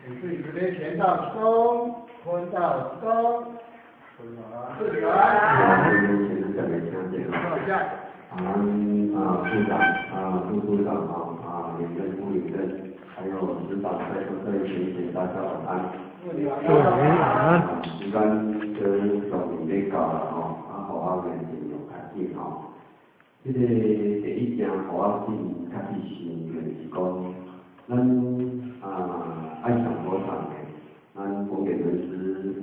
所以这边乾道之宫，坤道之宫，自然。前两个听见部长副部长廉政副廉政，还有指导在座的学大家晚安。晚安。时间跟上面要到啦互我们先用开始这个第一件互我先开始想的是讲，咱爱上火场的，咱广电公司有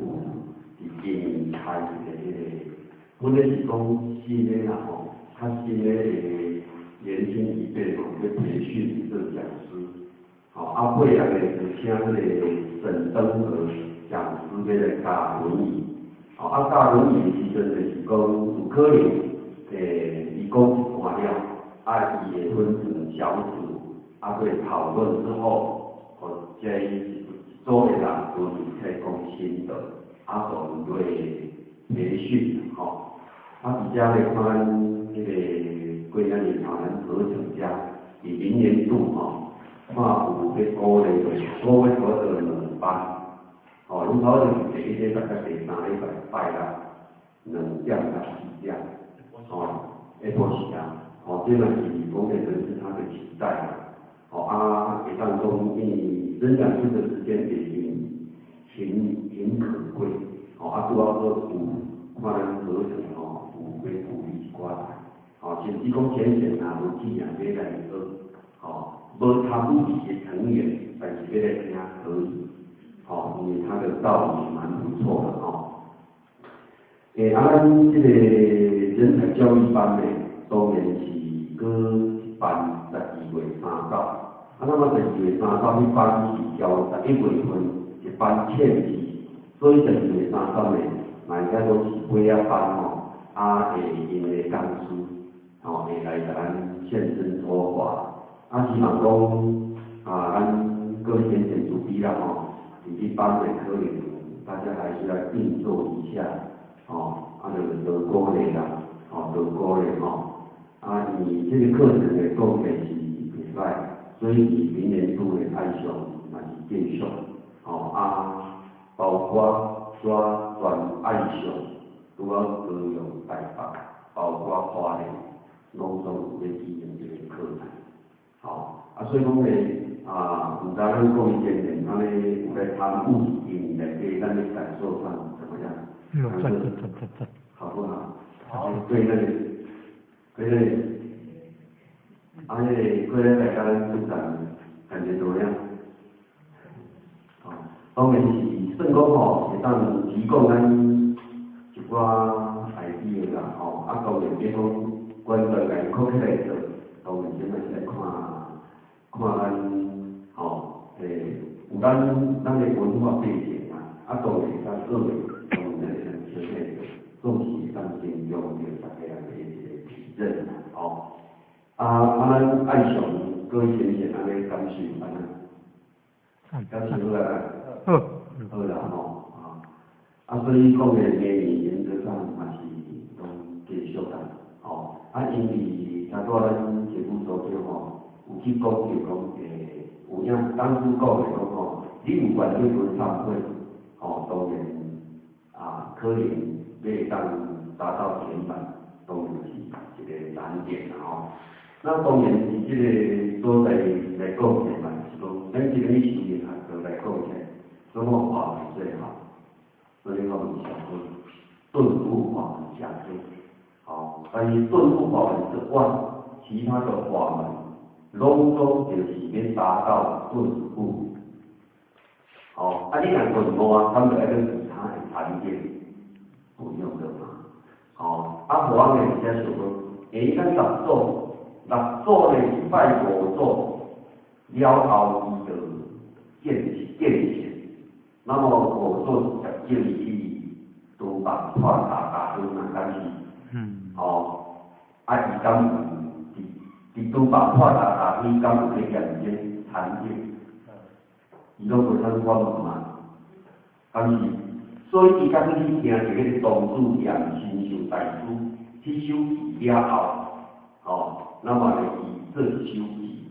伫今年开一个阮咧是讲新的啦较新的年轻一辈要培训做讲师，尾来咧就请迄个沈登和讲师要来教轮椅，教轮椅的时阵就是讲有可能伊讲一半了，伊会分成小组，会讨论之后，这一组的人就提供心得，就会培训比较咧看迄个过两年咱合成家，伫明年度看有要鼓励鼓励所有两班，因头就是第一节大概第三礼拜啦，2点到4点，下晡时啊，这嘛是广电公司他的期待啦，会当讲因为生产出的时间很可贵，拄好说有看咱合成有要鼓励寡来，甚至讲前线无技能要来做，无参与的成员，但是要来听可以，因为他的道理蛮不错的咱这个人才教育班呢，当然是搁一班12月3号，那么12月3号一班是交11月份一班欠期，所以12月3号呢，应该都是尾仔班因的讲师，会来甲咱现身说法，希望讲咱各先生主笔啦一般的可能大家还是来并做一下，就鼓励啦，就鼓励你这个课程的讲的是袂歹，所以你明年度的爱上嘛是继续，包括全爱上，拄好高雄、台北，包括花莲，拢总有要举行这个课程，所以讲咧，唔知咱各位先生，安尼有来参与进来对咱的感受上怎么样？好不好？好。对那个，过来大家部长感觉怎么样？当然是算讲会当提供咱一寡 idea 啦，当然要讲关键来靠起来做，当然现在是来看咱有咱的文化背景当然咱各位当然现在重视咱应用着大家的一个体认咱爱上各位先生安尼感受感受啦，好啦所以讲的原则上嘛是拢继续啦，因为差不多咱节目组长有去讲就讲有影当初讲的讲你有关对分参会，当然可能要当达到前版，当然是一个难点那当然是这个所在来讲的嘛，是讲咱这个事业就来讲起来，怎么华文最好？所以我们想说顿悟法门下课，但是顿悟法门之外，其他的法门拢总就是要达到顿悟。你若顿悟咱就要跟其他的产业不用的嘛。华人比较想讲，咱6组呢150组了后，伊就见钱。那么5组就建议都把破打都难干系。伊敢伫都把破打伊敢有去验证产业？伊拢无通管嘛，但是所以伊甲去听一个宗主验心受大师去修习了后，那么就是修习，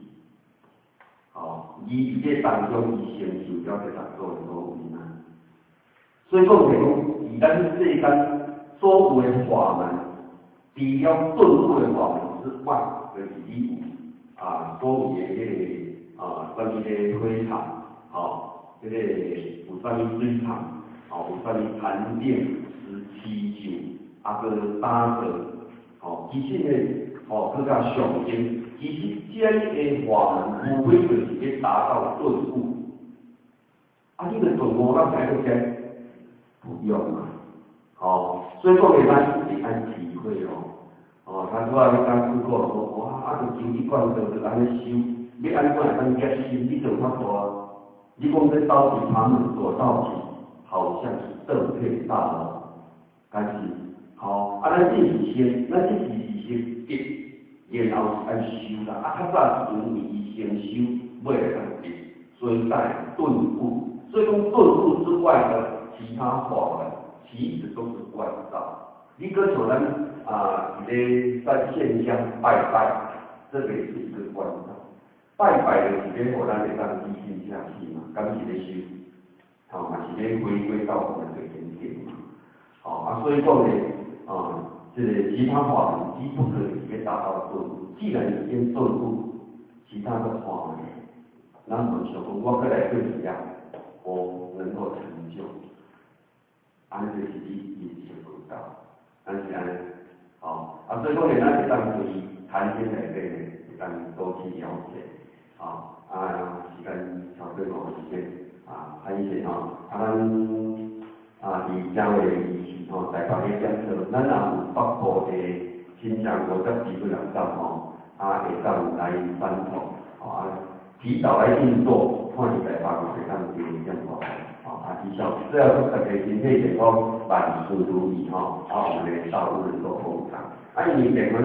伊伫当中伊承受了这十个所有啊。所以讲就是讲，以咱世间所有的法门，除了顿悟的法门之外，就是你有所有的关于个灰场，这个有啥物水场，有啥物禅定、祈求，个打坐，其实呢，更加上进。其实这个法门，无非就是要达到顿悟。你个顿悟，咱才个讲不用嘛。所以讲给咱是按体会他拄仔你刚讲过说，哇，就求一贯道就安尼修，你安怎会当结心？你就较大。你讲这到底他们所到底，好像是正确大了，但是咱这是先，咱这是先结，然后是按修啦。较早是因为伊先修，尾来当结，所以才顿悟。所以讲顿悟之外的其他法门，其实都是关照。你搁像咱一个在线香拜拜，这个也是一个关照。拜拜就是要互咱会当理性下去嘛，敢是咧修，嘛是咧回归到我们的原点嘛。所以讲呢，这个其他法门基不可以去达到顿悟。既然已经顿悟，其他的法门，咱们想讲，我再来对怎样，我能够成就，就是你想不到，是安尼。所以讲呢，咱会当对谈天内底呢，会当多去了解。时间差不多时间以前咱伫正月台北咧检测，咱也有北部的新疆50几个人站会当来反统提早来运作，看伊台北会当有点好至少最后大家身体健康，万事如意我们的道路能够通畅。因为电话之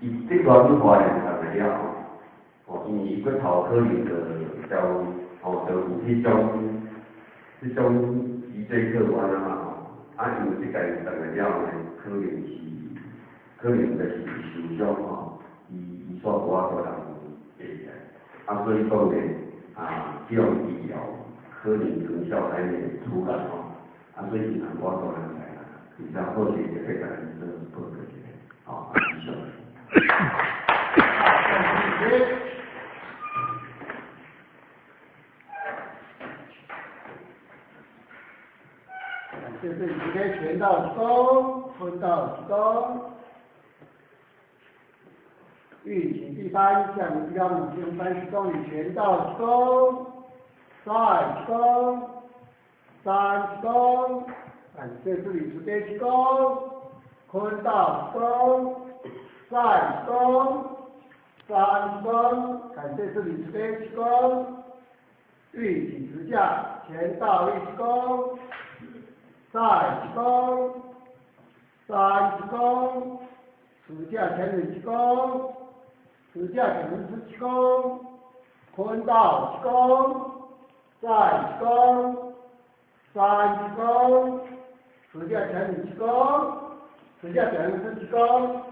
伊这段对话呢，大家了。因为伊个头可能就有迄种仪器客观嘛因为即个上来了呢，可能就是受伤伊煞无法度人会起来。所以讲呢，这种医疗可能成效还没出来所以只能我个人来比较后续也可以跟医生做个以上。这是今天全道功，分道功。欲请第三项130公里全道功，2功，3功，这是李时间功，坤道功，4功，3功，这是李时间功，欲请持驾全道立功。2功，3功，持驾前人之功，持驾前人之功，坤道之功，2功，3功，持驾前人之功，持驾前人之功。